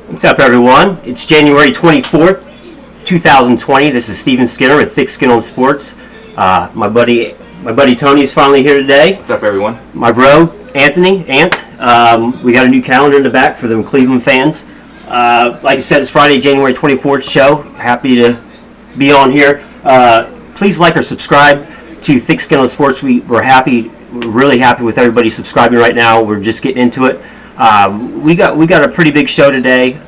What's up, everyone? It's January 24th, 2020. This is Steven Skinner with ThickSkinnOnSports. My buddy Tony's finally here today. What's up, everyone? My bro, Anthony, we got a new calendar in the back for them Cleveland fans. Like I said, it's Friday, January 24th show. Happy to be on here. Please like or subscribe to ThickSkinnOnSports. We're really happy with everybody subscribing right now. We're just getting into it. We got a pretty big show today.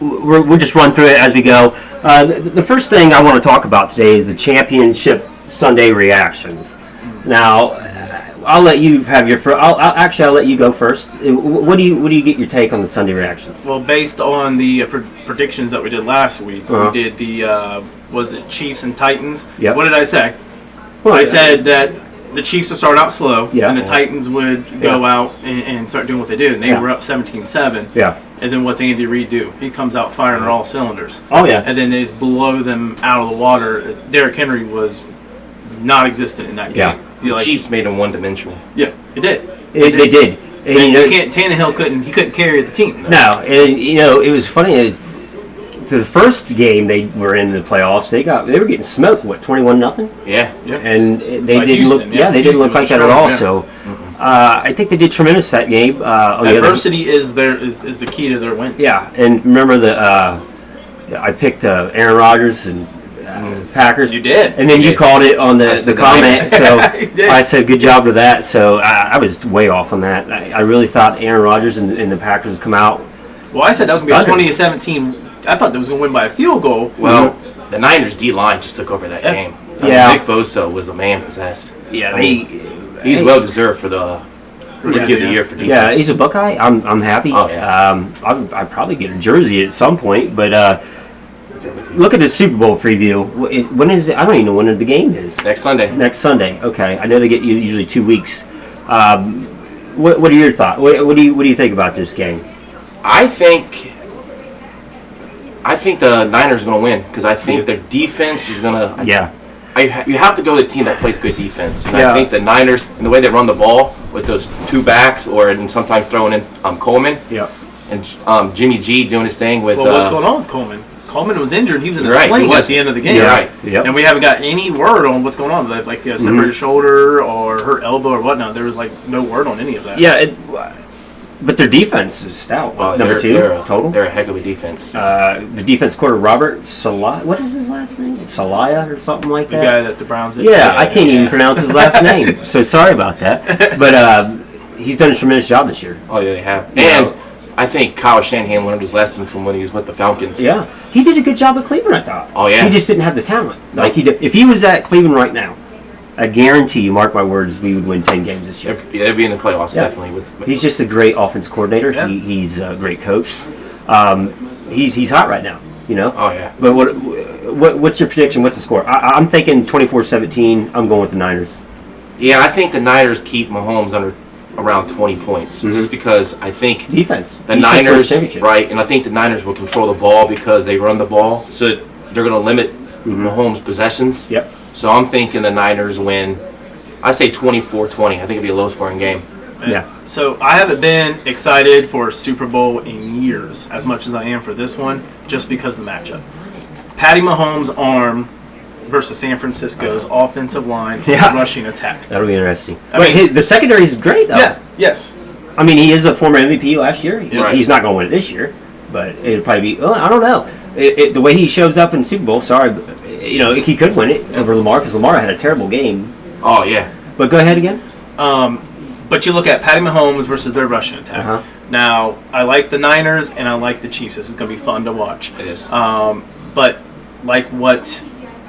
We'll just run through it as we go. The first thing I want to talk about today is the Championship Sunday reactions. Now, I'll let you have your. I'll let you go first. What do you get your take on the Sunday reactions? Well, based on the predictions that we did last week, we did the was it Chiefs and Titans? Yep. What did I say? Well, I said that the Chiefs would start out slow, yeah, and the Titans would go out and start doing what they did. And they were up 17-7. Yeah. And then what's Andy Reid do? He comes out firing on all cylinders. Oh, yeah. And then they just blow them out of the water. Derrick Henry was non-existent in that game. Yeah. The Chiefs made him one-dimensional. Yeah, it did. They did. And Tannehill couldn't carry the team. No, and it was funny. The first game they were in the playoffs, they were getting smoked. What, 21-0? Yeah. And they Like didn't Houston, look. Yeah, they didn't look like that at all. Yeah. So I think they did tremendous that game. Adversity is the key to their wins. Yeah, and remember I picked Aaron Rodgers and Packers. You did, and then you called it on the comment. So I said good job with that. So I was way off on that. I really thought Aaron Rodgers and the Packers would come out. Well, I said that was going to be a 20-17. I thought they was going to win by a field goal. Well, the Niners D-line just took over that game. Nick Bosa was a man possessed. Yeah, he's well deserved for the Rookie of the Year for defense. Yeah, he's a Buckeye. I'm happy. Oh, yeah. I'd probably get a jersey at some point. But look at the Super Bowl preview. When is it? I don't even know when the game is. Next Sunday. Next Sunday. Okay, I know they get usually 2 weeks. What are your thoughts? What do you think about this game? I think the Niners are going to win because I think their defense is going to. Yeah. You have to go to a team that plays good defense, and I think the Niners, and the way they run the ball with those two backs, and sometimes throwing in Coleman. Yeah. And Jimmy G doing his thing with. Well, what's going on with Coleman? Coleman was injured. He was in a right, sling at the end of the game. You're right. Yep. And we haven't got any word on what's going on. Like if he has separated shoulder or hurt elbow or whatnot. There was no word on any of that. Yeah. But their defense is stout. Number 2 total. They're a heck of a defense. The defense quarter, Robert Salaya. What is his last name? Salaya or something like that? The guy that the Browns did. Yeah, I can't even pronounce his last name. So sorry about that. But he's done a tremendous job this year. Oh, yeah, they have. And I think Kyle Shanahan learned his lesson from when he was with the Falcons. Yeah. He did a good job at Cleveland, I thought. Oh, yeah. He just didn't have the talent. Like he did. If he was at Cleveland right now, I guarantee you, mark my words, we would win 10 games this year. They'd be in the playoffs, definitely. He's just a great offense coordinator. Yeah. He's a great coach. He's hot right now, Oh, yeah. But what's your prediction? What's the score? I'm thinking 24-17. I'm going with the Niners. Yeah, I think the Niners keep Mahomes under around 20 points just because I think defense. The Niners, right, and I think the Niners will control the ball because they run the ball, so they're going to limit Mahomes' possessions. Yep. So I'm thinking the Niners win. I say 24-20. I think it'll be a low-scoring game. Yeah. So I haven't been excited for a Super Bowl in years as much as I am for this one, just because of the matchup. Patty Mahomes' arm versus San Francisco's offensive line rushing attack. That'll be interesting. The secondary is great, though. Yeah. Yes. I mean, he is a former MVP last year. Right. He's not going to win it this year, but it'll probably be. I don't know. The way he shows up in the Super Bowl, he could win it over Lamar because Lamar had a terrible game. Oh, yeah. But go ahead again. But you look at Patty Mahomes versus their rushing attack. Now, I like the Niners and I like the Chiefs. This is going to be fun to watch. It is. But like what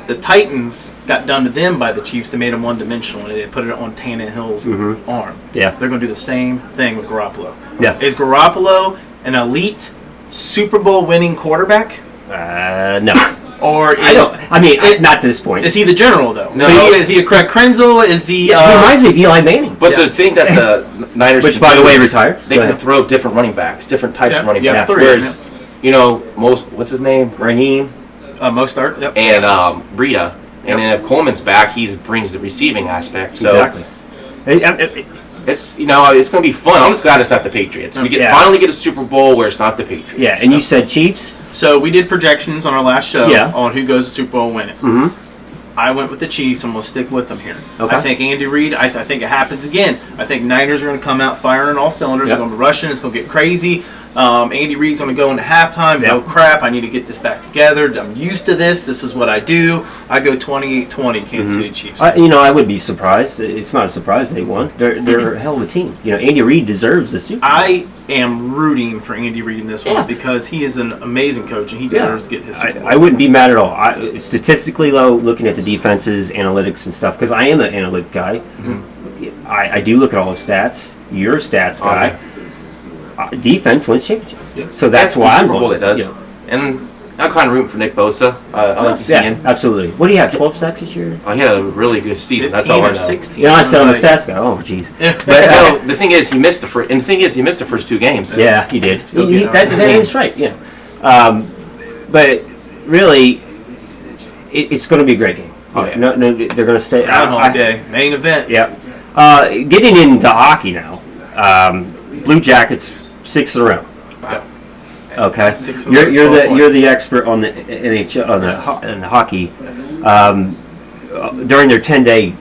the Titans got done to them by the Chiefs, they made them one-dimensional and they put it on Tannehill's arm. Yeah. They're going to do the same thing with Garoppolo. Yeah. Is Garoppolo an elite Super Bowl winning quarterback? No. Or not to this point. Is he the general though? No. Is he a Craig Krenzel? Is he? He reminds me of Eli Manning. But the thing that the Niners, which by the way retired, they can throw different running backs, different types of running backs. Three, whereas, what's his name, Raheem, Mostert, and Breida, and then if Coleman's back, he brings the receiving aspect. So. Exactly. It's it's going to be fun. I'm just glad it's not the Patriots. We finally get a Super Bowl where it's not the Patriots. Yeah, and you said Chiefs? So we did projections on our last show on who goes to Super Bowl winning. Mm-hmm. I went with the Chiefs, and we'll stick with them here. Okay. I think Andy Reid, I think it happens again. I think Niners are going to come out firing on all cylinders. They're going to be rushing. It's going to get crazy. Andy Reid's going to go into halftime. Oh, crap, I need to get this back together. I'm used to this. This is what I do. I go 28-20, Kansas City Chiefs. I would be surprised. It's not a surprise they won. They're a hell of a team. Andy Reid deserves the Super Bowl. I am rooting for Andy Reid in this one because he is an amazing coach, and he deserves to get his Super Bowl. I wouldn't be mad at all. Statistically, though, looking at the defenses, analytics, and stuff, because I am an analytic guy, I do look at all the stats. You're a stats guy. Defense wins championships. Yeah. So that's why I'm Super Bowl. It does. And I'm kind of rooting for Nick Bosa. I like to see him. Absolutely. What do you have? 12 sacks this year? He had a really good season. That's all I know. 16. I said I'm a stats guy. Oh, jeez. But the thing is, he missed the first. And the thing is, he missed the first 2 games. Yeah, he did. That is right. Yeah. But really, it's going to be a great game. Oh, yeah. No, they're going to stay. Groundhog Day, main event. Yeah. Getting into hockey now. Blue Jackets 6 in a row. Wow. Okay. You're the expert on the NHL on the hockey. During their 10-day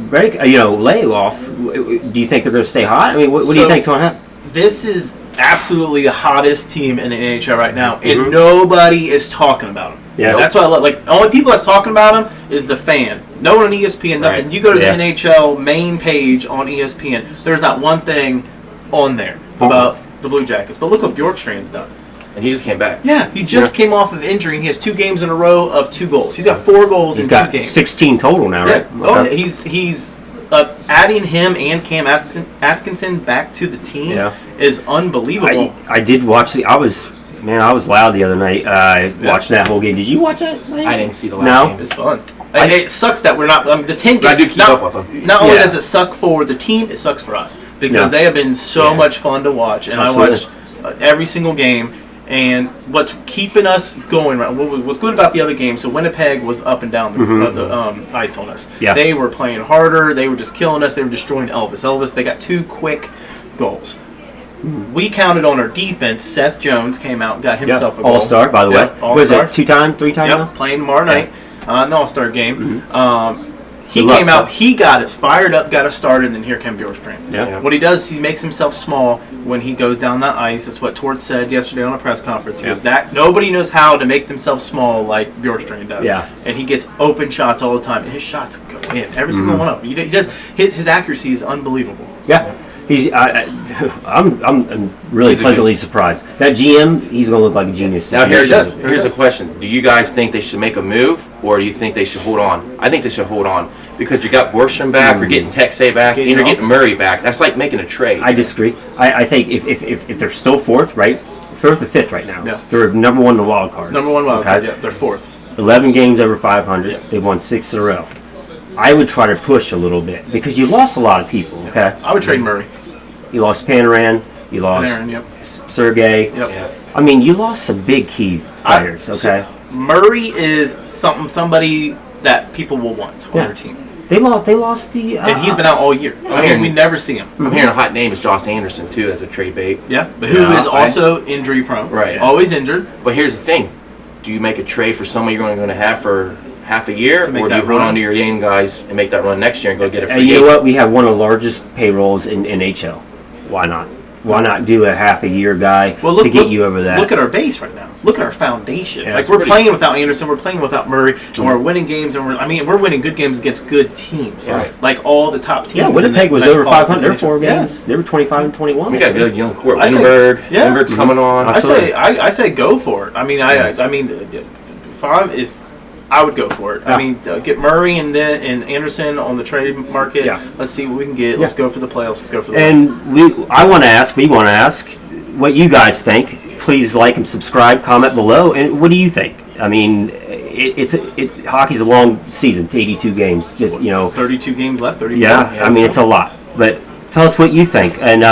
break, layoff, do you think they're going to stay hot? I mean, what do you think's going to happen? This is absolutely the hottest team in the NHL right now, and nobody is talking about them. Yeah. That's why I love. Like, the only people that's talking about them is the fan. No one on ESPN, nothing. Right. You go to the NHL main page on ESPN. There's not one thing on there about the Blue Jackets. But look what Bjorkstrand's done. And he just came back. Yeah, he just came off of injury, and he has 2 games in a row of 2 goals. He's got 4 goals in 2 games. He's got 16 total now, right? Yeah. Oh, he's adding him and Cam Atkinson back to the team is unbelievable. I did watch I was loud the other night watching that whole game. Did you watch that? I didn't see the last game. It's fun. It sucks that we're not the 10 games. I do keep up with them. Not only does it suck for the team, it sucks for us because they have been so much fun to watch, and Absolutely. I watch every single game. And what's keeping us going, what's good about the other games, so Winnipeg was up and down the ice on us. Yeah. They were playing harder. They were just killing us. They were destroying Elvis. They got 2 quick goals. We counted on our defense. Seth Jones came out and got himself a goal. All-star, by the way. Was it 2-time, 3-time now? Playing tomorrow night in the All-Star game. He came out, he got us fired up, got us started, and then here came Bjorkstrand. Yeah. What he does, he makes himself small when he goes down that ice. That's what Tort said yesterday on a press conference. He goes, nobody knows how to make themselves small like Bjorkstrand does. Yeah. And he gets open shots all the time, and his shots go in. Every single one of them. He does. His accuracy is unbelievable. Yeah. I'm really pleasantly surprised. That GM, he's going to look like a genius. Now here's a question: do you guys think they should make a move, or do you think they should hold on? I think they should hold on because you got Borsham back, you're getting Texay back, and you're getting Murray back. That's like making a trade. I disagree. I think if they're still 4th, right? 4th or 5th right now. Yeah. They're number 1 in the wild card. Number 1 wild card. Yeah, they're 4th. 11 games over 500. Yes. They've won 6 in a row. I would try to push a little bit because you lost a lot of people. Okay. I would trade Murray. You lost Panarin. You lost Sergei. Yep. I mean, you lost some big key players. Okay. Murray is somebody that people will want on their team. They lost the. And he's been out all year. We never see him. I'm hearing a hot name is Josh Anderson too as a trade bait. Yeah, but who is also injury prone. Right. Always injured. But here's the thing: do you make a trade for someone you're going to have for half a year, or do you hold on to your young guys and make that run next year and go get a free agent? You know what? We have one of the largest payrolls in NHL. Why not? Why not do a half a year guy to get you over that? Look at our base right now. Look at our foundation. Yeah, like we're playing without Anderson, we're playing without Murray, and we're winning games, and we're winning good games against good teams. Right. Like all the top teams. Yeah, Winnipeg was over 500. They're 4 games. They were 25 and 21. We got a good young core. Lindbergh's coming on. I say go for it. I mean, if I would go for it. Yeah. I mean, get Murray and Anderson on the trade market. Yeah. Let's see what we can get. Let's go for the playoffs. Let's go for the And we want to ask what you guys think. Please like and subscribe, comment below. And what do you think? I mean, hockey's a long season, 82 games. Just 32 games left. 34. Yeah, I mean it's a lot. But tell us what you think, and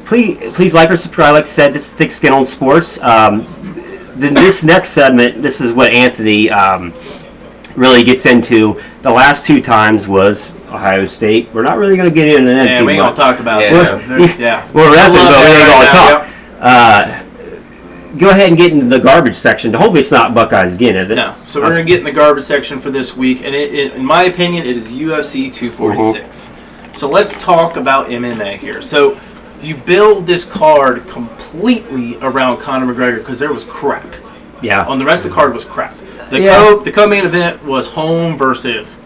please like or subscribe. Like I said, this is Thick Skin on Sports. Then this next segment, this is what Anthony really gets into. The last 2 times was Ohio State. We're not really going to get into them Yeah, too we ain't much. gonna talk about Yeah. it. Yeah. We're repping, I love but we ain't going to that talk. Go ahead and get into the garbage section. Hopefully it's not Buckeyes again, is it? No. So we're gonna get in the garbage section for this week, and in my opinion, it is UFC 246. So let's talk about MMA here. So you build this card completely around Conor McGregor because there was crap. Yeah. On the rest of the card was crap. Yeah. The co-main event was Holm versus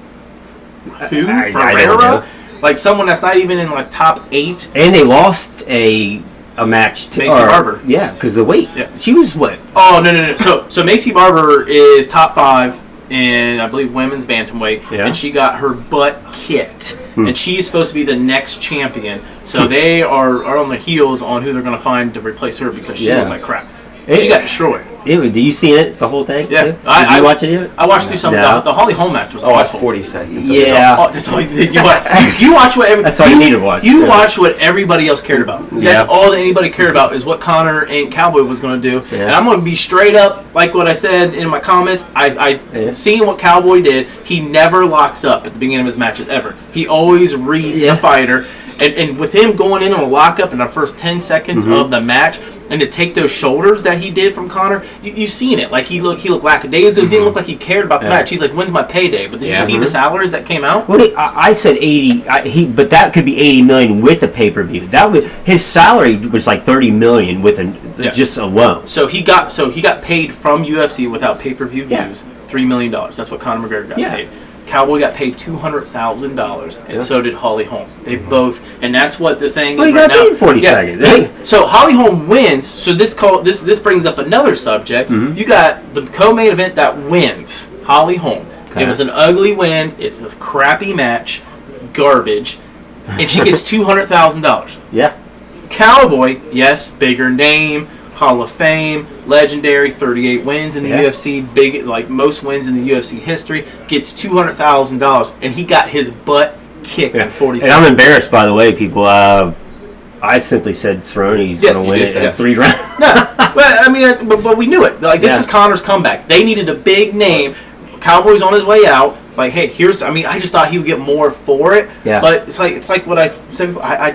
who? I don't Ferreira? know. Like someone that's not even in like top 8. And they lost a match to Macy Barber. Yeah, because of the weight. Yeah. She was what? Oh no. So Macy Barber is top 5 in I believe women's bantamweight, Yeah. and she got her butt kicked, and she's supposed to be the next champion. So they are on the heels on who they're going to find to replace her because she looked like crap. She got destroyed. Did you see it, the whole thing? Yeah. Too? Did you watch it? I watched through some of No. the Holly Holm match was Oh, it's awful. 40 seconds. Yeah. Oh, that's all you watch. You watch what That's all you need to watch. You Yeah. watch what everybody else cared about. Yeah. That's all that anybody cared about is what Conor and Cowboy was going to do. Yeah. And I'm going to be straight up, like what I said in my comments. I Yeah. seeing what Cowboy did. He never locks up at the beginning of his matches ever. He always reads Yeah. the fighter. And with him going in on a lockup in the first 10 seconds of the match, and to take those shoulders that he did from Conor, you've seen it. Like he looked lackadaisical. He didn't look like he cared about the match. He's like, "When's my payday?" But did you see the salaries that came out? Well, I said 80. But that could be 80 million with the pay per view. His salary was like 30 million with just alone. So he got paid from UFC without pay-per-view Yeah. views, $3 million. That's what Conor McGregor got Yeah. paid. Cowboy got paid $200,000, and so did Holly Holm. They both, and that's what the thing Well, is he right got now. paid 40 seconds. So Holly Holm wins. So this brings up another subject. You got the co-main event that wins Holly Holm. Okay. It was an ugly win. It's a crappy match, garbage, and she gets $200,000. Yeah. Cowboy, yes, bigger name, Hall of Fame, legendary, 38 wins in the UFC, big, like most wins in the UFC history, gets $200,000, and he got his butt kicked in 40 And seconds. I'm embarrassed, by the way, people. I simply said Cerrone's Yes, going to win you it did, in 3 rounds. No, well, I mean, but we knew it. Like, this Yeah. is Conor's comeback. They needed a big name. Cowboy's on his way out. Like, hey, I just thought he would get more for it. Yeah. But it's like what I said before. I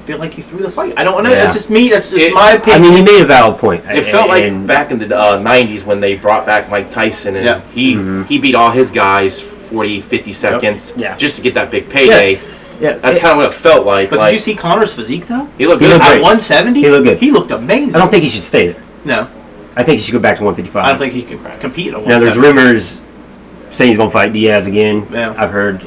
feel like he threw the fight. I don't know. Yeah. It's just me. That's just It- my I opinion. mean, he made a valid point. It felt like And- back in the 90s when they brought back Mike Tyson and he beat all his guys 40, 50 seconds Yeah. just to get that big payday. Yeah. That's kind of what it felt like. But like, did you see Conor's physique though? He looked He good. looked At great. 170, He looked good. He looked amazing. I don't think he should stay there. No, I think he should go back to 155. I don't think he can compete at 170. Now, there's rumors saying he's going to fight Diaz again. Yeah. I've heard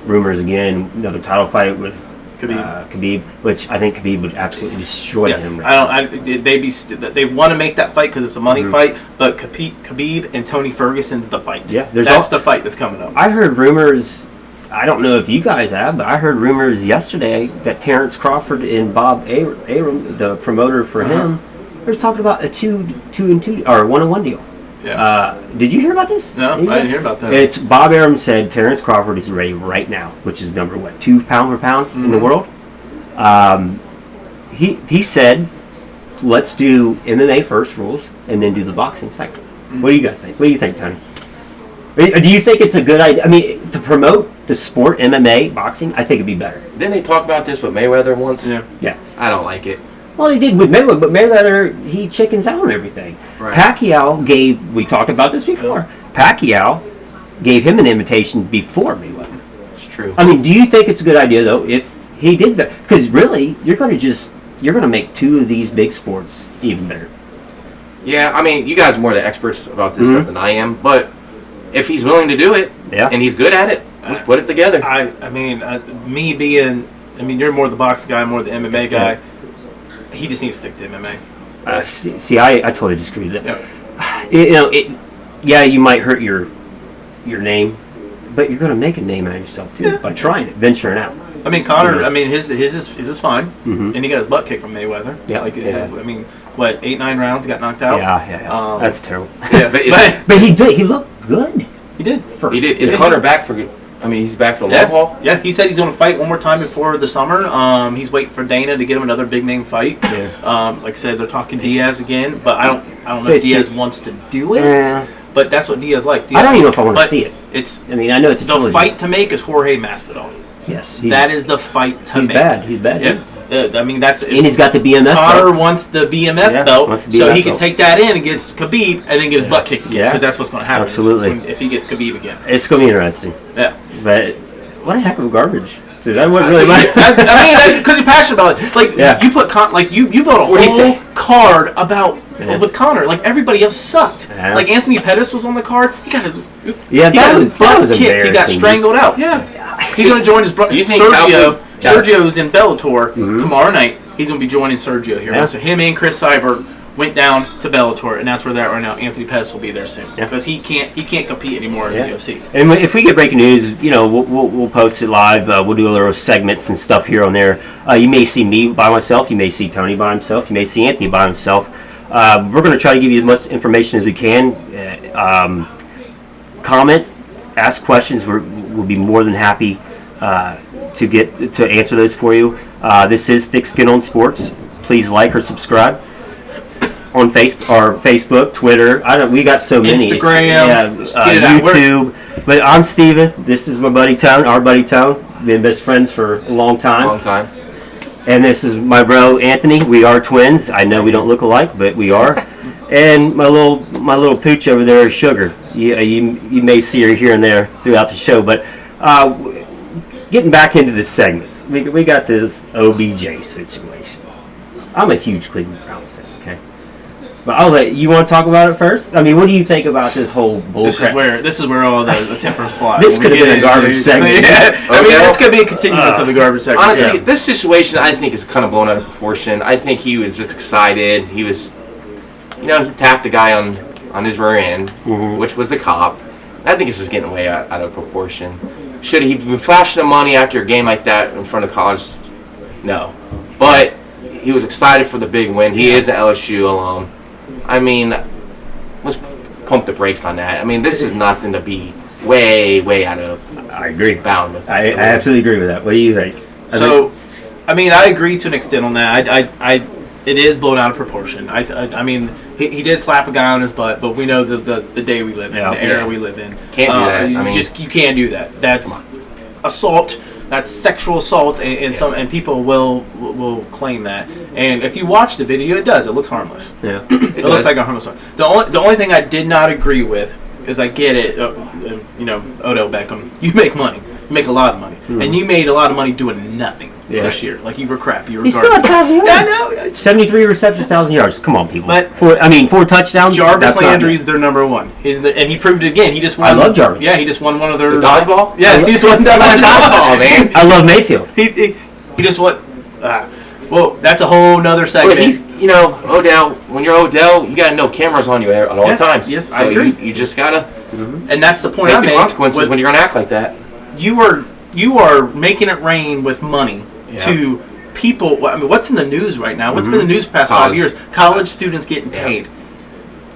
rumors again, another title fight with Khabib, which I think Khabib would absolutely destroy Yes, him. they want to make that fight because it's a money fight. But Khabib and Tony Ferguson's the fight. Yeah, that's the fight that's coming up. I heard rumors. I don't know if you guys have, but I heard rumors yesterday that Terrence Crawford and Bob Arum, the promoter for him, they're talking about a 2-2 or 1-1 deal. Yeah. Did you hear about this? No, I didn't hear about that. It's Bob Arum said Terrence Crawford is ready right now, which is number 2 pound per pound in the world. He said, let's do MMA first rules and then do the boxing second. What do you guys think? What do you think, Tony? Do you think it's a good idea? I mean, to promote the sport, MMA, boxing, I think it'd be better. Didn't they talk about this with Mayweather once? Yeah. I don't like it. Well, he did with Mayweather, but Mayweather, he chickens out on everything. Right. Pacquiao we talked about this before. Pacquiao gave him an invitation before Mayweather. It's true. I mean, do you think it's a good idea, though, if he did that? Because really, you're going to make 2 of these big sports even better. Yeah, I mean, you guys are more the experts about this stuff than I am, but if he's willing to do it and he's good at it, let's put it together. I mean, you're more the boxing guy, more the MMA guy. He just needs to stick to MMA. I totally disagree with that. Yeah, you might hurt your name, but you're going to make a name out of yourself too by trying it, venturing out. I mean, Conor. I mean, his is fine, and he got his butt kicked from Mayweather. Yeah. I mean, what 8-9 rounds got knocked out. Yeah. That's terrible. Yeah, but he did. He looked good. He did. He did. Is Conor back for good? I mean, he's back for the long haul? Yeah, he said he's going to fight one more time before the summer. He's waiting for Dana to get him another big name fight. Yeah. Like I said, they're talking Diaz again, but I don't know if Diaz wants to do it. Yeah. But that's what Diaz likes. I don't even know if I want to but see it. It's I mean, I know it's a the trilogy. fight to make is Jorge Masvidal. Yes, That is the fight to he's make. bad. He's bad. Yes, I mean that's. And he's got the BMF Connor belt. wants the BMF Yeah, belt, wants the so BMF he can belt. take that in against Khabib, and then get his butt kicked again. Yeah. Because that's what's going to happen. Absolutely. If he gets Khabib again. It's going to be interesting. Yeah. But what a heck of garbage. Dude, that wasn't So really I mean, because you're passionate about it. Like Yeah. you put you built a What do you whole say? card about Yeah. with Connor. Like everybody else sucked. Yeah. Like Anthony Pettis was on the card. He got Yeah, he got his that butt was kicked. He got embarrassing. strangled out. Yeah. He's going to join his brother You think Sergio. Cowboy- Sergio's in Bellator tomorrow night. He's going to be joining Sergio here. Yeah. So him and Chris Cyborg went down to Bellator, and that's where they're at right now. Anthony Pettis will be there soon Yeah. because he can't compete anymore in the UFC. And if we get breaking news, we'll post it live. We'll do a little segments and stuff here on there. You may see me by myself. You may see Tony by himself. You may see Anthony by himself. We're going to try to give you as much information as we can. Comment, ask questions. We'll be more than happy to answer those for you. This is Thick Skin on Sports. Please like or subscribe on Facebook, Twitter. We got so many. Instagram. Just get it out. YouTube. But I'm Steven. This is my buddy Tone, our buddy Tone. Been best friends for a long time. Long time. And this is my bro Anthony. We are twins. I know we don't look alike, but we are. And my little pooch over there is Sugar. You may see her here and there throughout the show. But getting back into the segments, we got this OBJ situation. I'm a huge Cleveland Browns fan. Okay, but I'll let you want to talk about it first. I mean, what do you think about this whole bullcrap? This is where all the tempers fly. This When we could have get been a garbage into- segment. Yeah. I mean, Okay. this could be a continuance of the garbage segment. Honestly, Yeah. this situation I think is kind of blown out of proportion. I think he was just excited. He was, he tapped the guy on his rear end, which was the cop. I think this is getting way out of proportion. Should he been flashing the money after a game like that in front of college? No. But he was excited for the big win. He is an LSU alum. I mean, let's pump the brakes on that. I mean, this is nothing to be way out of I agree. bound with. I absolutely agree with that. What do you think? I mean, I agree to an extent on that. It is blown out of proportion. I mean, he did slap a guy on his butt, but we know the day we live in, the era we live in. Can't do that. You can't do that. That's assault. That's sexual assault, and people will claim that. And if you watch the video, it does. It looks harmless. Yeah. It looks like a harmless one. The only thing I did not agree with is I get it. Odell Beckham, you make money. You make a lot of money, and you made a lot of money doing nothing this year. Like you were crap. You were. He's still at 1,000 yards. Yeah, I know. 73 receptions, 1,000 yards. Come on, people. But- 4 touchdowns. Jarvis that's not- Landry's their number one. And he proved it again. He just won. I love Jarvis. Yeah, he just won one of their The dodgeball? Yes, he's won Dodgeball, dodgeball, man. I love Mayfield. He just won. Well, that's a whole nother segment. But he's, Odell. When you're Odell, you gotta know cameras on you at all Yes, times. yes, so I agree. You just gotta and that's the point take I the made. consequences when you're gonna act like that. You are making it rain with money to people. I mean, what's in the news right now? What's been in the news the past 5 years? College students getting paid.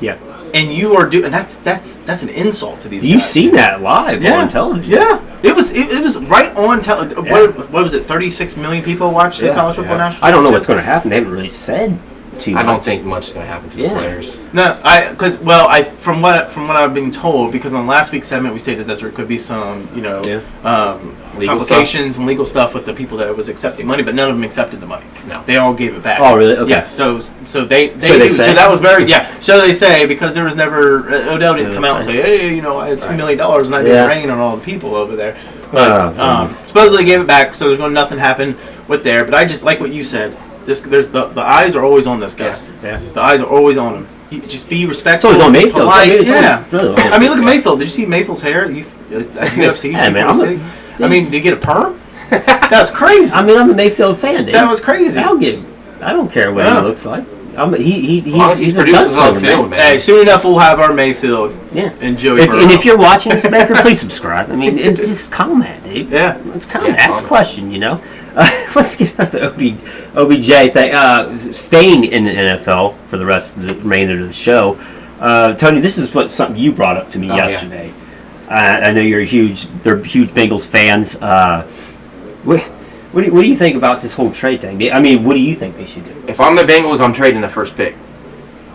Yeah. And you are doing, and that's an insult to these You've guys. seen that live on television. Yeah, it was right on television. What was it? 36 million people watched the college football national. I don't know what's going to happen. They haven't really said too much. I don't think much is gonna happen to the players. No, from what I've been told, because on last week's segment we stated that there could be some Legal complications and legal stuff with the people that was accepting money, but none of them accepted the money. No. They all gave it back. Oh, really? Okay. Yeah. So they say. so that was very So they say, because there was never Odell didn't come out and say, hey, I had $2 million and I did rain on all the people over there. But supposedly gave it back, so there's going to nothing happen with there. But I just like what you said. There's the eyes are always on this guy. Yes. Yeah. The eyes are always on him. You just be respectful. So he's on Mayfield. Polite. I mean, it's Yeah. on- I mean, look at Mayfield. Did you see Mayfield's hair? At UFC. Yeah, man, 246? I mean, did you get a perm? That was crazy. I mean, I'm a Mayfield fan, dude. That was crazy. I don't care what he looks like. He's He a produces on gunslinger, field, man. Hey, soon enough we'll have our Mayfield Yeah. and Joey. And if you're watching this, Maker, please subscribe. I mean, it's just comment, dude. Yeah. Let's comment. Yeah, Ask a comment. question, Let's get out the OBJ thing. Staying in the NFL for the rest of the remainder of the show. Tony, this is something you brought up to me yesterday. I know they're huge Bengals fans. What do you think about this whole trade thing? I mean, what do you think they should do? If I'm the Bengals, I'm trading the first pick.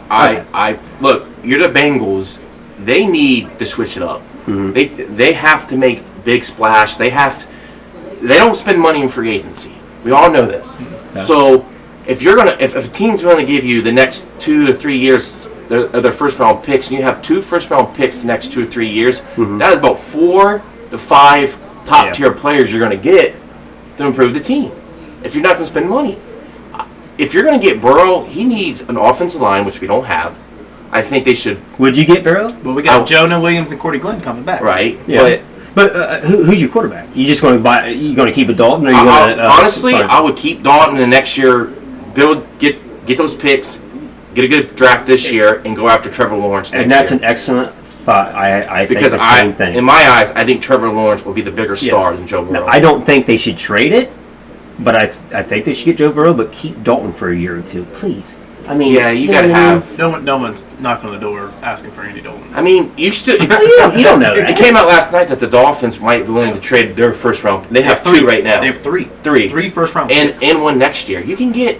I look, you're the Bengals. they need to switch it up. They have to make big splash. They don't spend money in free agency. We all know this. Yeah. So if a team's going to give you the next 2 to 3 years of their first round picks, and you have 2 first round picks the next 2 or 3 years, that is about 4 to 5 top tier players you're going to get to improve the team. If you're not going to spend money, if you're going to get Burrow, he needs an offensive line, which we don't have. I think they should. Would you get Burrow? Well, we got Jonah Williams and Cordy Glenn coming back. Right. Yeah. But who's your quarterback? You just going to buy? You going to keep a Dalton, or you going to? Honestly, I would keep Dalton, and next year get those picks, get a good draft this year, and go after Trevor Lawrence next year. And that's an excellent thought. I think the same thing. In my eyes, I think Trevor Lawrence will be the bigger star than Joe Burrow. Now, I don't think they should trade it, but I think they should get Joe Burrow, but keep Dalton for a year or two, please. I mean, yeah, you got to have. No one's knocking on the door asking for Andy Dalton. I mean, you still. you don't know that. It came out last night that the Dolphins might be willing to trade their first round. They have 2 right now. They have 3. 3 first round picks. And 1 next year. You can get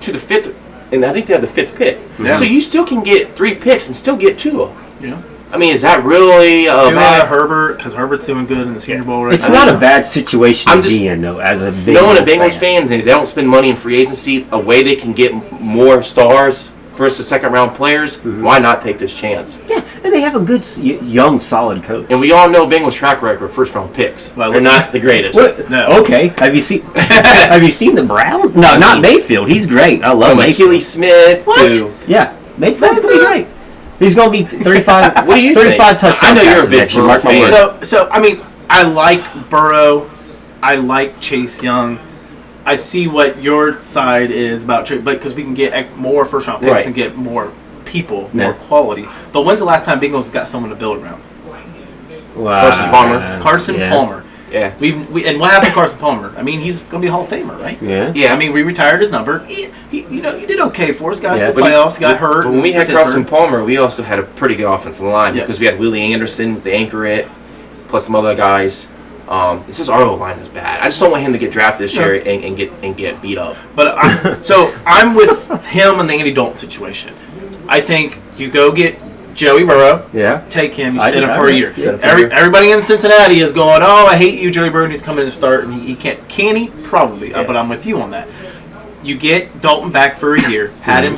to the 5th, and I think they have the 5th pick. Yeah. So you still can get 3 picks and still get 2 of them. Yeah. I mean, is that really bad? Herbert, because Herbert's doing good in the Senior Bowl right now. It's not a bad situation to be in, though, as a Bengals knowing a Bengals fan, they don't spend money in free agency, a way they can get more stars, first and second round players, why not take this chance? Yeah, and they have a good, young, solid coach. And we all know Bengals' track record of first round picks. Well, they're not the greatest. No. Okay, have you seen the Browns? No, not Mayfield. He's great. I love Mayfield. Achilles Smith. What? Yeah, Mayfield's pretty great. He's going to be 35. What do you 35 think? touchdowns. I know you're a big next year, Burrow mark my fan. words. So I mean, I like Burrow. I like Chase Young. I see what your side is about, but because we can get more first round picks and get more people, more quality. But when's the last time Bengals got someone to build around? Carson Palmer. Carson Palmer. Yeah. And what happened to Carson Palmer? I mean, he's going to be a Hall of Famer, right? Yeah. Yeah. I mean, we retired his number. You did okay for us, guys. Yeah. The playoffs got hurt. But when we had Carson Palmer, we also had a pretty good offensive line because we had Willie Anderson, the anchor it, plus some other guys. It's just our line is bad. I just don't want him to get drafted this year and get beat up. But I'm with him in the Andy Dalton situation. I think you go get Joey Burrow. Yeah. Take him. You sit him for a year. Yeah. Everybody in Cincinnati is going, oh, I hate you, Joey Burrow. And he's coming to start, and he can't. Can he? Probably. But I'm with you on that. You get Dalton back for a year. Have him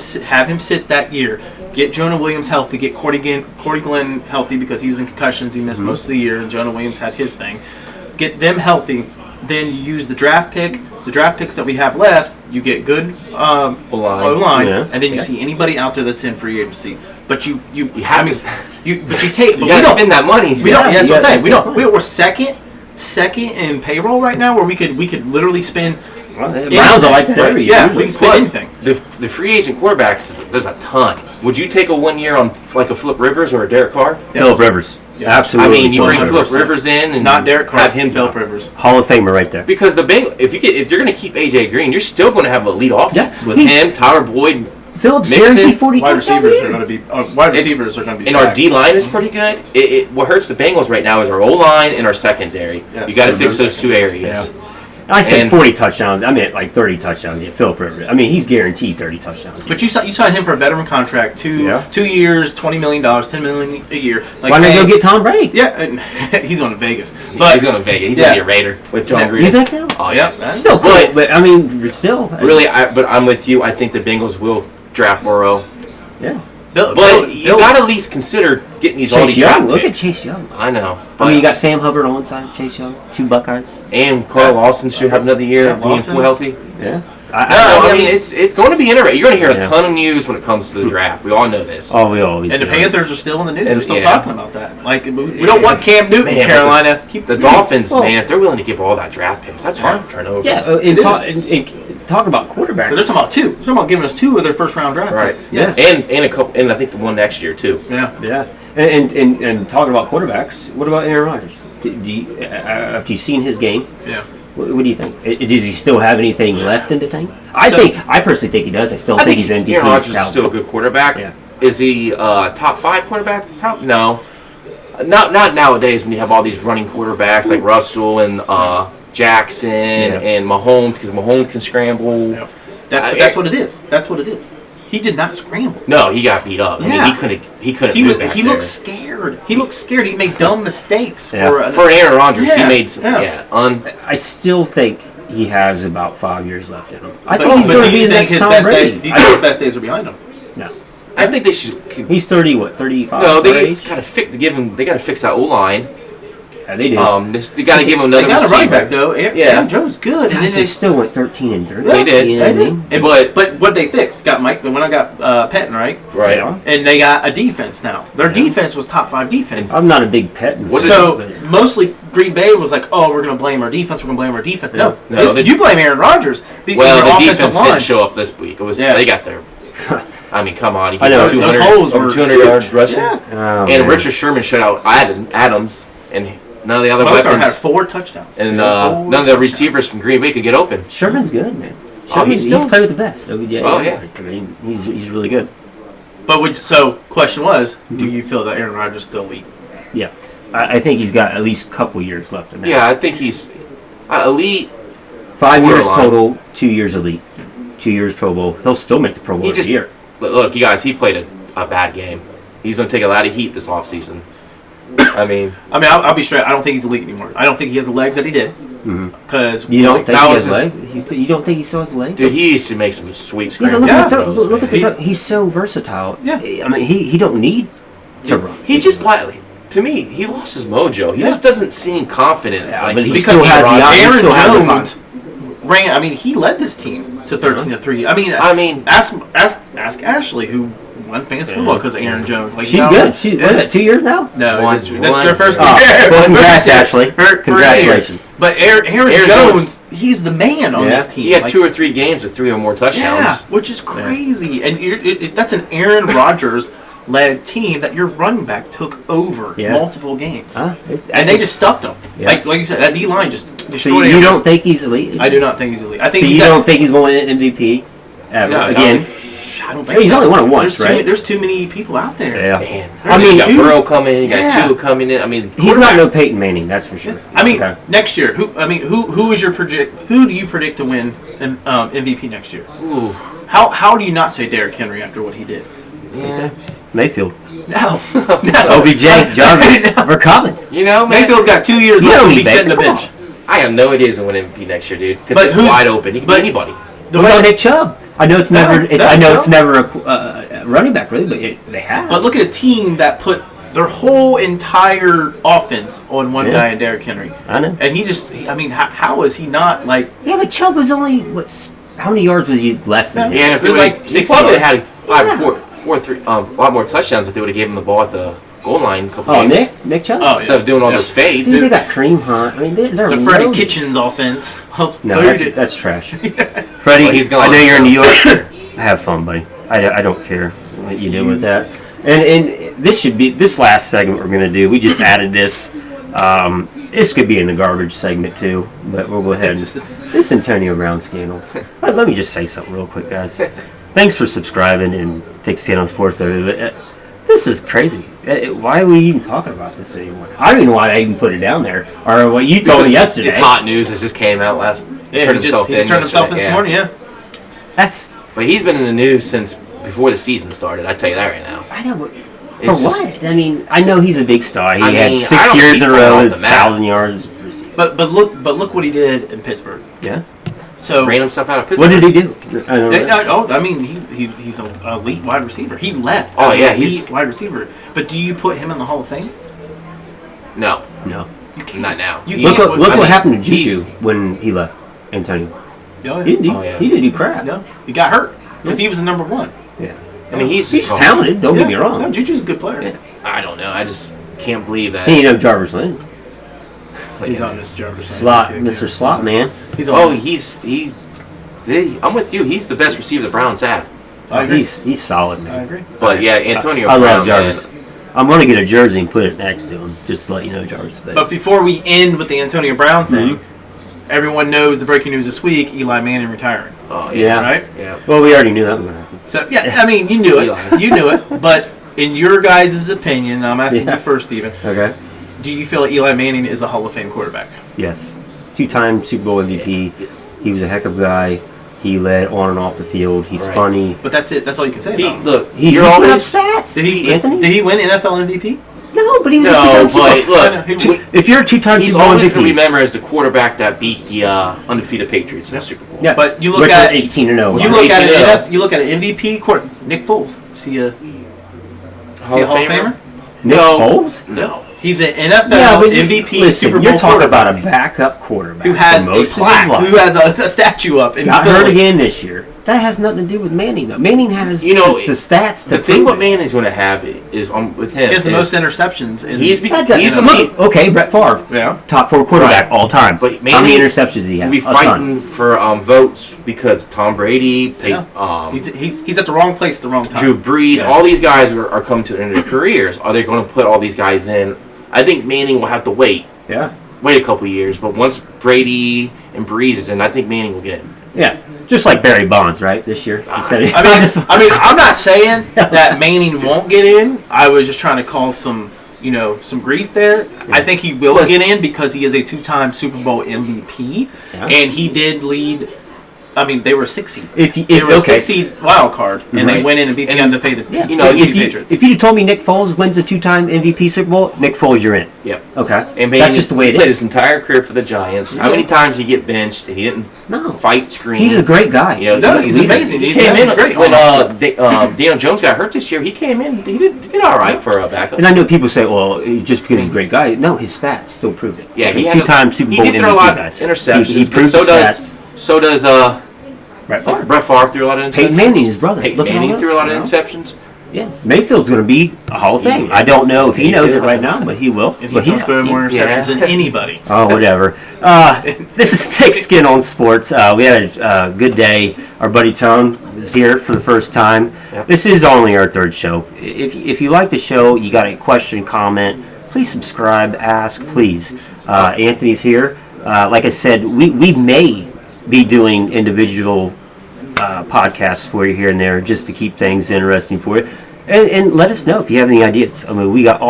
sit that year. Get Jonah Williams healthy. Get Cordy Glenn healthy because he was in concussions. He missed most of the year, and Jonah Williams had his thing. Get them healthy. Then you use the draft picks that we have left. You get good O-line, and then you see anybody out there that's in free agency. But you have to. You gotta spend that money. We don't. That's what I'm saying. We're second in payroll right now, where we could literally spend. Well, the Browns are like that every year. Yeah, we can spend anything. The free agent quarterbacks, there's a ton. Would you take a 1 year on like a Phillip Rivers or a Derek Carr? Yes. Phillip Rivers. Yes. Absolutely. I mean, you bring Phillip Rivers in and not Derek Carr, have him Phillip Rivers, Hall of Famer right there. Because the Bengals, if you're going to keep AJ Green, you're still going to have a lead offense with him, Tyler Boyd, Phillips guaranteed 40 wide receivers are going to be and our D line is pretty good. What hurts the Bengals right now is our O line and our secondary. Yes, you got to fix those 2 areas. Yeah. I said 40 touchdowns. I meant like 30 touchdowns. Yeah, Phillip Rivers. I mean, he's guaranteed 30 touchdowns. But you signed him for a veteran contract, 2 years, $20 million, $10 million a year. Like, why not go get Tom Brady? Yeah, and he's going to Vegas. But he's going to Vegas. He's going to be a Raider with John Gruden. You think so? Oh yeah. Still cool, but I mean, still. Really, but I'm with you. I think the Bengals will draft Burrow. Yeah. But you got to at least consider getting these all these draft picks. Look at Chase Young. I know. I mean, you got Sam Hubbard on one side, Chase Young, 2 Buckeyes. And Carl Lawson should have another year being full healthy. Yeah. I mean, it's going to be interesting. You're going to hear a ton of news when it comes to the draft. We all know this. Oh, we always. And the Panthers are still in the news. They're still talking about that. Like, we don't want Cam Newton in Carolina. The Dolphins, man, they're willing to give all that draft picks. That's hard to turn over. Yeah, and talk about quarterbacks. They're talking about 2. They're talking about giving us 2 of their first round draft picks. Yes. And a couple, and I think the one next year too. Yeah. Yeah. And talking about quarterbacks, what about Aaron Rodgers? After you've seen his game, what do you think? Does he still have anything left in the tank? I personally think he does. I still think he's MVP. Aaron Rodgers is still a good quarterback. Yeah. Is he top 5 quarterback? Probably no. Not nowadays when you have all these running quarterbacks like Russell and Jackson and Mahomes, because Mahomes can scramble. Yep. That's what it is. That's what it is. He did not scramble. No, he got beat up. I mean, he couldn't. He looked scary. scared. He looked scared. He made dumb mistakes Yeah. For Aaron Rodgers, he Yeah, made some, yeah. I still think he has about 5 years left in him. I But, think he's but going do to be you the think next his Tom best Brady. day? Do you think his best days are behind him? No. I think they should. He's 30, what, 35? No, they age? got to fix. They got to fix that O line. Yeah, they did. They got to give him They another got a running receiver. back though. Aaron Yeah. Jones good, and Guys, then they still went 13 and 30. They did. You know They what I did. mean? And, But- what they fixed got Mike. When I got Pettin right, Right. Yeah. and they got a defense now. Their defense was top 5 defense. I'm not a big pet. So mostly Green Bay was like, "Oh, we're going to blame our defense. We're going to blame our defense." No, No, you blame Aaron Rodgers. Well, your the offensive defense line. didn't show up this week. It was they got their. I mean, come on. He I know. gave Those 200, holes over were 200 huge. yards rushing. Yeah. Oh, And man. Richard Sherman shut out Adams, and none of the other Mostert had weapons 4 touchdowns. and Four none of the touchdowns. receivers from Green Bay could get open. Sherman's good, man. Oh, Sherman, he's he's still- played with the best. OBJ. Oh, yeah. I mean, he's really good. But so question was, do you feel that Aaron Rodgers is still elite? Yeah. I think he's got at least a couple years left in that. Yeah, I think he's elite. 5 years borderline. total, 2 years elite. 2 years Pro Bowl. He'll still make the Pro Bowl He every just year. look, you guys. He played a bad game. He's going to take a lot of heat this offseason. I mean, I'll be straight. I don't think he's elite anymore. I don't think he has the legs that he did. Because You don't think that he was has his- leg? You don't think he still has leg? dude, he used to make some sweet Yeah, but scramble. look, Yeah. at the throws, look at the man. throw. He's so versatile. Yeah. I mean, he don't need to run. He just to me, he lost his mojo. He Yeah. just doesn't seem confident. Yeah, like, but he because still has the he Aaron still has the Jones ran. I mean, he led this team to 13-3. I mean, ask Ashley, who won fantasy football because of Aaron Jones. Like, She's good. She's what is it, 2 years now? No, One- this is one- her first Oh, year. well, congrats, Ashley. For Congratulations. But Aaron Aaron Jones, he's the man on Yeah. this team. he had Like, 2 or 3 games with 3 or more touchdowns. yeah, which is crazy. And that's an Aaron Rodgers led team that your running back took over Yeah. multiple games. Huh? And they just stuffed him. Yeah. Like you said, that D line just So destroyed you him. don't think he's elite? I do not think he's elite. I think So he's you at- don't think he's going to MVP ever No, again? I don't think He's so. only won it once, there's right? There's too many people out there. Yeah. Man, I mean, you got Burrow coming in, you got Yeah. Tua coming in. I mean, He's not no Peyton Manning, that's for sure. I mean, Okay. next year, who is your predict? Who do you predict to win MVP next year? ooh, How do you not say Derrick Henry after what he did? yeah. Mayfield, No, no. OBJ, Jarvis, we're coming. You know, man, Mayfield's got 2 years You left don't to be need sitting the Baker. bench. I have no idea who's going to win MVP next year, dude. But Because it's who's- wide open. He can be but- anybody. The What about way, Nick Chubb? I know it's never. Yeah, I know Chubb. it's never a running back, really, but they have. but look at a team that put their whole entire offense on one Yeah. guy in Derrick Henry, I know. and I mean, how is he not like? Yeah, but Chubb was only how many yards was he less than? Yeah. Yeah, and if It was they like like 6 probably yards. had Yeah. a lot more touchdowns if they would have given him the ball at the goal line a couple Oh, games. Nick Chubb. Oh, Instead of doing all those fades. Dude, they got Kareem Hunt. I mean, they're The Freddie loaded. Kitchens offense. No, that's trash. Freddie, Well, he's gone. I know you're in New York. Have fun, buddy. I don't care what you do with that. And this last segment we're gonna do. We just added this. This could be in the garbage segment too, but we'll go ahead. This Antonio Brown scandal. Let me just say something real quick, guys. Thanks for subscribing and ThickSkinnOnSports. This is crazy. Why are we even talking about this anymore? I don't even know why I even put it down there. Or what you told me yesterday. It's hot news. It just came out last. Yeah, turned he himself just in turned himself in yesterday, this morning. Yeah. That's But he's been in the news since before the season started. I tell you that right now. I know. But for It's just- what? I mean, I know he's a big star. He I had mean, 6 I don't years think in a he's row falling with off the map. 1,000 yards. But look what he did in Pittsburgh. Yeah. So Ran himself out of Pittsburgh. What did he do? I don't They, know. I mean, he's an elite wide receiver. He left. Oh, as yeah, an he's- elite wide receiver. But do you put him in the Hall of Fame? No, No. You can't. not now. You Look can't what, put- look I what mean, happened to Juju he's- when he left Antonio. No, He didn't, Oh, yeah. he didn't do crap. no, he got hurt because he was the number one. Yeah. I mean, he's He's just talented. Don't get me No, wrong. Juju's a good player. Yeah. I don't know. I just can't believe that. He ain't no Jarvis Lynn. He's on this Jarvis. Slot, Mr. Slot Man. He's on. Oh, this. I'm with you. He's the best receiver the Browns have. I agree. He's solid, I man. agree. But yeah, Antonio I Brown. love Jarvis. I'm gonna get a jersey and put it next to him, just to let you know, Jarvis. But before we end with the Antonio Brown thing, everyone knows the breaking news this week: Eli Manning retiring. Oh yeah. Right. Yeah. Well, we already knew that was gonna happen. So yeah, I mean, you knew it. Eli. You knew it. But in your guys' opinion, I'm asking Yeah. you first, Steven. Okay. Do you feel like Eli Manning is a Hall of Fame quarterback? Yes. 2-time Super Bowl MVP. He was a heck of a guy. He led on and off the field. He's Right. funny. But that's it. That's all you can say. He about him. look. He You're put up always. stats. Did he? Anthony? Did he win NFL MVP? No, but he was a No, two-time but Super- look, If you're a two-time he's Super Bowl always going to MVP, remember as the quarterback that beat the undefeated Patriots in the Super Bowl. yeah, But you look which at- were 18-0. You look at 18-0. it. You look at an MVP quarter. Nick Foles. See a Hall of Famer? Nick No. Foles? No. He's an NFL Yeah, but MVP listen, Super Bowl you're talking quarterback about a backup quarterback who has for a most of his plaque, life. who has a statue up in Got Philly. hurt again this year. That has nothing to do with Manning, though. Manning has the stats to The thing prove what it. Manning's going to have is with him. He has the is most interceptions. He's That doesn't- he's look, okay, Brett Favre, Yeah. top 4 quarterback Right. all time. But How many Manning interceptions does he have? be A ton. fighting for votes because Tom Brady, Yeah. He's at the wrong place at the wrong time. Drew Brees, Yeah. all these guys are coming to the end of their careers. Are they going to put all these guys in? I think Manning will have to wait Yeah, a couple years. But once Brady and Brees is in, I think Manning will get in. yeah. Just like Barry Bonds, right? This year. He said it. I mean, I'm not saying that Manning won't get in. I was just trying to cause some grief there. I think he will Plus- get in because he is a 2-time Super Bowl MVP, Yeah. and he did lead. I mean, they were a 6 seed. If you- They were a okay. 6 seed wild card, and they Right. went in and beat the undefeated. Yeah. You know, if Patriots. you told me Nick Foles wins a 2-time MVP Super Bowl, Nick Foles, you're in. Yep. Okay. And Manning That's just the way it played is. his entire career for the Giants. How many times did he get benched and he didn't No. fight, scream? He's a great guy. You know, No, he's he- amazing. He He's came in great. when Daniel Jones got hurt this year. He came in. He did all right for a backup. And I know people say, well, just because he's a great guy. No, his stats still prove it. Yeah, he Like had 2-time Super Bowl He did throw a MVP lot of guys. interceptions. He but proved so his does stats. Brett Favre. Brett Favre threw a lot of interceptions. Peyton Manning, his brother. Peyton Look at all Manning that. threw a lot of You know? interceptions. Yeah, Mayfield's going to be a Hall of Fame. Yeah. I don't know if he He knows it did. right now, but he will. And But he's throwing more interceptions yeah. than anybody. Oh, whatever. This is Thick Skin on Sports. We had a good day. Our buddy Tone is here for the first time. Yep. This is only our 3rd show. If you like the show, you got a question, comment, please subscribe, ask, please. Anthony's here. Like I said, we may be doing individual podcasts for you here and there just to keep things interesting for you. And let us know if you have any ideas. I mean, we got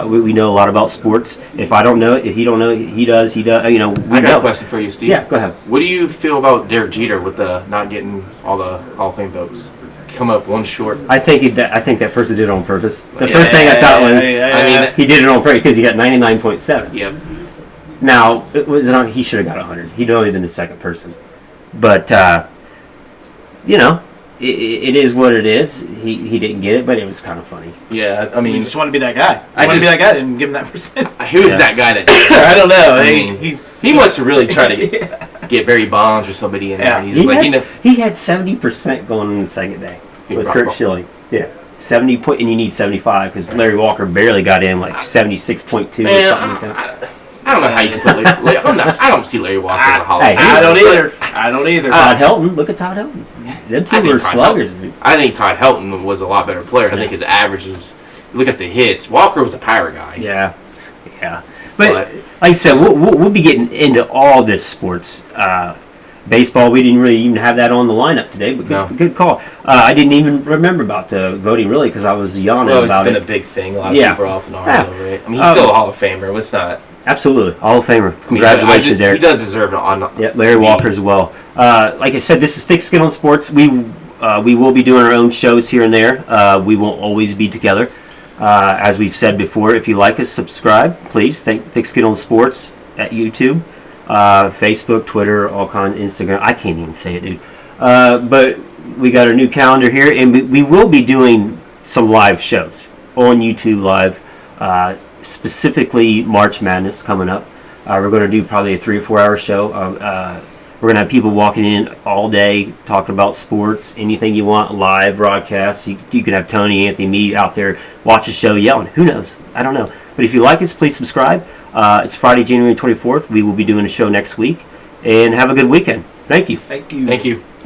we know a lot about sports. If I don't know it, if you don't know it, he does. You know, we I got know. a question for you, Steve. Yeah, go ahead. What do you feel about Derek Jeter with the not getting all the Hall of Fame votes? Come up one short. I think that person did it on purpose. The first thing I thought was I mean, he did it on purpose because he got 99.7. yep. Now he should have got 100. He'd only been the second person, but it is what it is. He didn't get it, but it was kind of funny. Yeah, I You mean, just want to be that guy. I You want to be just- that guy and give him that percent. who is that guy that? I don't know. I mean, He's he must have really tried to get Barry Bonds or somebody in there. Yeah. He's like, He had 70% going in the second day with rock Kurt ball. Schilling. Yeah. 70 point, and you need 75 because Larry Walker barely got in, like 76.2 or man, something like that. I don't know how you can put Larry. I don't see Larry Walker as a Hall of Hey, Famer. I don't either. I don't either. Todd Helton, look at Todd Helton. Them two I think were Todd sluggers. Helton- I think Todd Helton was a lot better player. I think his average was. Look at the hits. Walker was a power guy. Yeah, But But- like I said, we'll be getting into all this sports. Baseball, we didn't really even have that on the lineup today, but good call. I didn't even remember about the voting really because I was yawning Well, it's about been it. a big thing. A lot of Yeah. people are up in arms Yeah. over it. I mean, he's still a Hall of Famer. It's not. Absolutely, Hall of Famer. I mean, Congratulations, Derek. He does deserve it. Yeah, Larry Walker as well. Like I said, this is Thick Skin on Sports. We will be doing our own shows here and there. We won't always be together. As we've said before, if you like us, subscribe, please. Thick Skin on Sports at YouTube, Facebook, Twitter, all kinds, Instagram. I can't even say it, dude. But we got our new calendar here, and we will be doing some live shows on YouTube Live. Specifically March Madness coming up. We're going to do probably a 3 or 4 hour show. We're going to have people walking in all day talking about sports, anything you want, live broadcasts. You can have Tony, Anthony, me out there watch a show yelling. Who knows? I don't know. But if you like us, please subscribe. It's Friday, January 24th. We will be doing a show next week. And have a good weekend. Thank you. Thank you. Thank you.